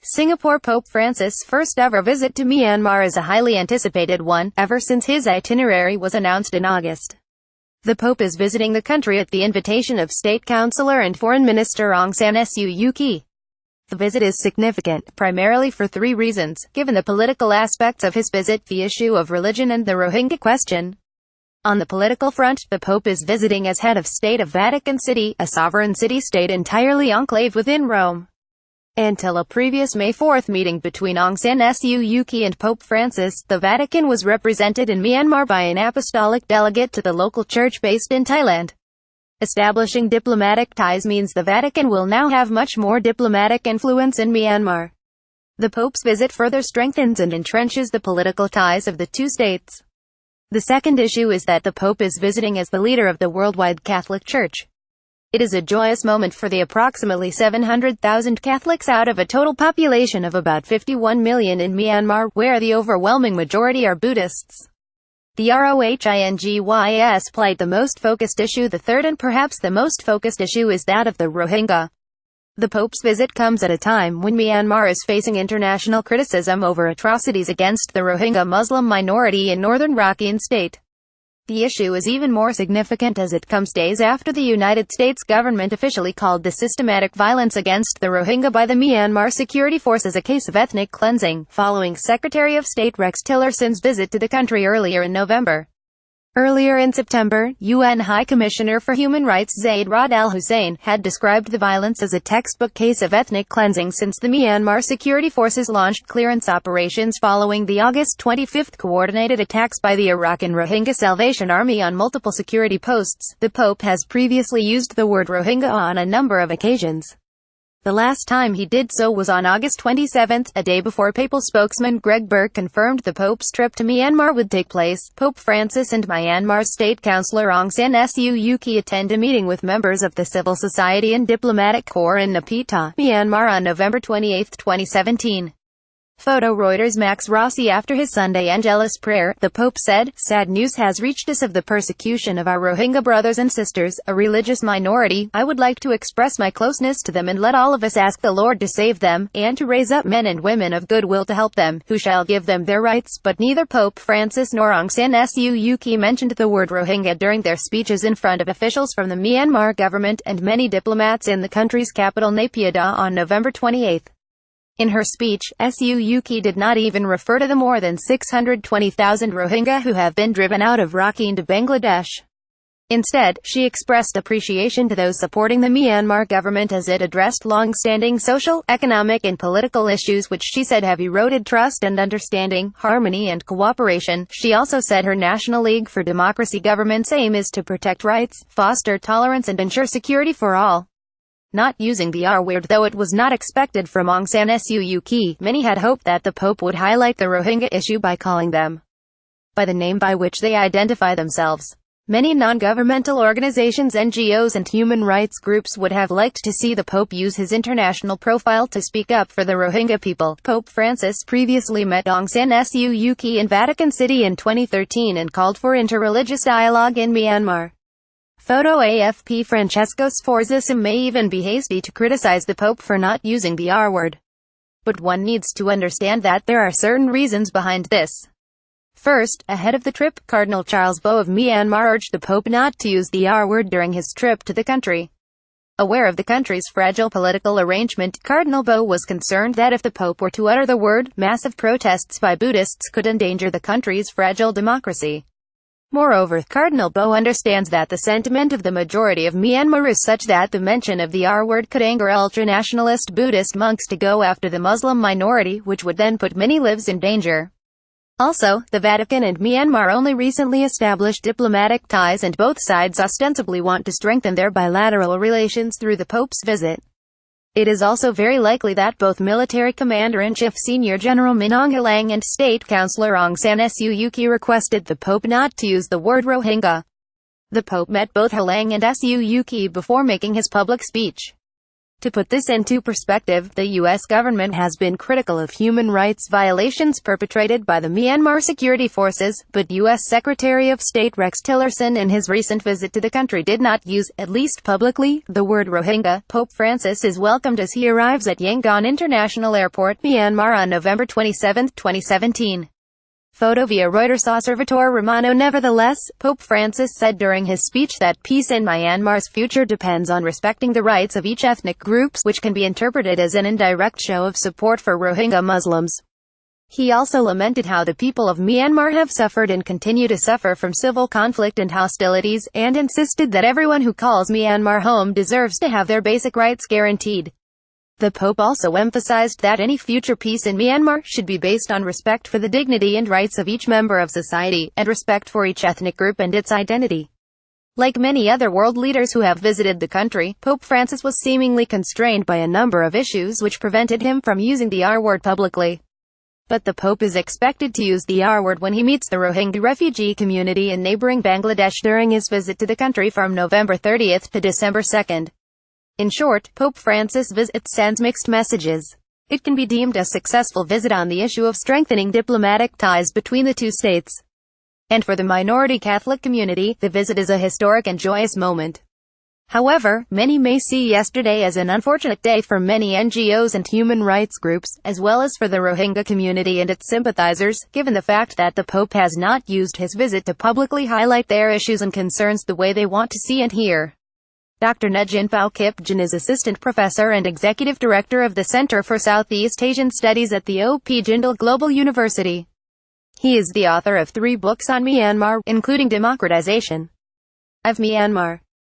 Singapore Pope Francis' first ever visit to Myanmar is a highly anticipated one, ever since his itinerary was announced in August. The Pope is visiting the country at the invitation of State Counsellor and Foreign Minister Aung San Suu Kyi. The visit is significant, primarily for three reasons, given the political aspects of his visit, the issue of religion and the Rohingya question. On the political front, the Pope is visiting as head of state of Vatican City, a sovereign city-state entirely enclave within Rome. Until a previous May 4 meeting between Aung San Suu Kyi and Pope Francis, the Vatican was represented in Myanmar by an apostolic delegate to the local church based in Thailand. Establishing diplomatic ties means the Vatican will now have much more diplomatic influence in Myanmar. The Pope's visit further strengthens and entrenches the political ties of the two states. The second issue is that the Pope is visiting as the leader of the worldwide Catholic Church. It is a joyous moment for the approximately 700,000 Catholics out of a total population of about 51 million in Myanmar, where the overwhelming majority are Buddhists. The Rohingyas plight the most focused issue. The third and perhaps the most focused issue is that of the Rohingya. The Pope's visit comes at a time when Myanmar is facing international criticism over atrocities against the Rohingya Muslim minority in northern Rakhine State. The issue is even more significant as it comes days after the United States government officially called the systematic violence against the Rohingya by the Myanmar security forces a case of ethnic cleansing, following Secretary of State Rex Tillerson's visit to the country earlier in November. Earlier in September, UN High Commissioner for Human Rights Zeid Ra'ad Al Hussein had described the violence as a textbook case of ethnic cleansing since the Myanmar security forces launched clearance operations following the August 25 coordinated attacks by the Arakan Rohingya Salvation Army on multiple security posts. The Pope has previously used the word Rohingya on a number of occasions. The last time he did so was on August 27, a day before papal spokesman Greg Burke confirmed the Pope's trip to Myanmar would take place. Pope Francis and Myanmar's State Counsellor Aung San Suu Kyi attend a meeting with members of the civil society and diplomatic corps in Naypyidaw, Myanmar on November 28, 2017. Photo Reuters. Max Rossi. After his Sunday Angelus prayer, the Pope said, "Sad news has reached us of the persecution of our Rohingya brothers and sisters, a religious minority. I would like to express my closeness to them and let all of us ask the Lord to save them, and to raise up men and women of goodwill to help them, who shall give them their rights." But neither Pope Francis nor Aung San Suu Kyi mentioned the word Rohingya during their speeches in front of officials from the Myanmar government and many diplomats in the country's capital Naypyidaw on November 28. In her speech, Suu Kyi did not even refer to the more than 620,000 Rohingya who have been driven out of Rakhine to Bangladesh. Instead, she expressed appreciation to those supporting the Myanmar government as it addressed long-standing social, economic and political issues which she said have eroded trust and understanding, harmony and cooperation. She also said her National League for Democracy government's aim is to protect rights, foster tolerance and ensure security for all. Not using the R word, though it was not expected from Aung San Suu Kyi, many had hoped that the Pope would highlight the Rohingya issue by calling them by the name by which they identify themselves. Many non-governmental organizations, NGOs and human rights groups would have liked to see the Pope use his international profile to speak up for the Rohingya people. Pope Francis previously met Aung San Suu Kyi in Vatican City in 2013 and called for interreligious dialogue in Myanmar. Photo AFP. Francesco Sforza. Some may even be hasty to criticize the Pope for not using the R word. But one needs to understand that there are certain reasons behind this. First, ahead of the trip, Cardinal Charles Bo of Myanmar urged the Pope not to use the R word during his trip to the country. Aware of the country's fragile political arrangement, Cardinal Bo was concerned that if the Pope were to utter the word, massive protests by Buddhists could endanger the country's fragile democracy. Moreover, Cardinal Bo understands that the sentiment of the majority of Myanmar is such that the mention of the R word could anger ultranationalist Buddhist monks to go after the Muslim minority, which would then put many lives in danger. Also, the Vatican and Myanmar only recently established diplomatic ties and both sides ostensibly want to strengthen their bilateral relations through the Pope's visit. It is also very likely that both Military Commander-in-Chief Senior General Min Aung Hlaing and State Counsellor Aung San Suu Kyi requested the Pope not to use the word Rohingya. The Pope met both Hlaing and Suu Kyi before making his public speech. To put this into perspective, the U.S. government has been critical of human rights violations perpetrated by the Myanmar security forces, but U.S. Secretary of State Rex Tillerson in his recent visit to the country did not use, at least publicly, the word Rohingya. Pope Francis is welcomed as he arrives at Yangon International Airport, Myanmar on November 27, 2017. Photo via Reuters. Osservatore Romano. Nevertheless, Pope Francis said during his speech that peace in Myanmar's future depends on respecting the rights of each ethnic groups, which can be interpreted as an indirect show of support for Rohingya Muslims. He also lamented how the people of Myanmar have suffered and continue to suffer from civil conflict and hostilities, and insisted that everyone who calls Myanmar home deserves to have their basic rights guaranteed. The Pope also emphasized that any future peace in Myanmar should be based on respect for the dignity and rights of each member of society, and respect for each ethnic group and its identity. Like many other world leaders who have visited the country, Pope Francis was seemingly constrained by a number of issues which prevented him from using the R-word publicly. But the Pope is expected to use the R-word when he meets the Rohingya refugee community in neighboring Bangladesh during his visit to the country from November 30 to December 2. In short, Pope Francis' visit sends mixed messages. It can be deemed a successful visit on the issue of strengthening diplomatic ties between the two states. And for the minority Catholic community, the visit is a historic and joyous moment. However, many may see yesterday as an unfortunate day for many NGOs and human rights groups, as well as for the Rohingya community and its sympathizers, given the fact that the Pope has not used his visit to publicly highlight their issues and concerns the way they want to see and hear. Dr. Ngujin Phao Kipjin is Assistant Professor and Executive Director of the Center for Southeast Asian Studies at the O.P. Jindal Global University. He is the author of 3 books on Myanmar, including Democratization of Myanmar,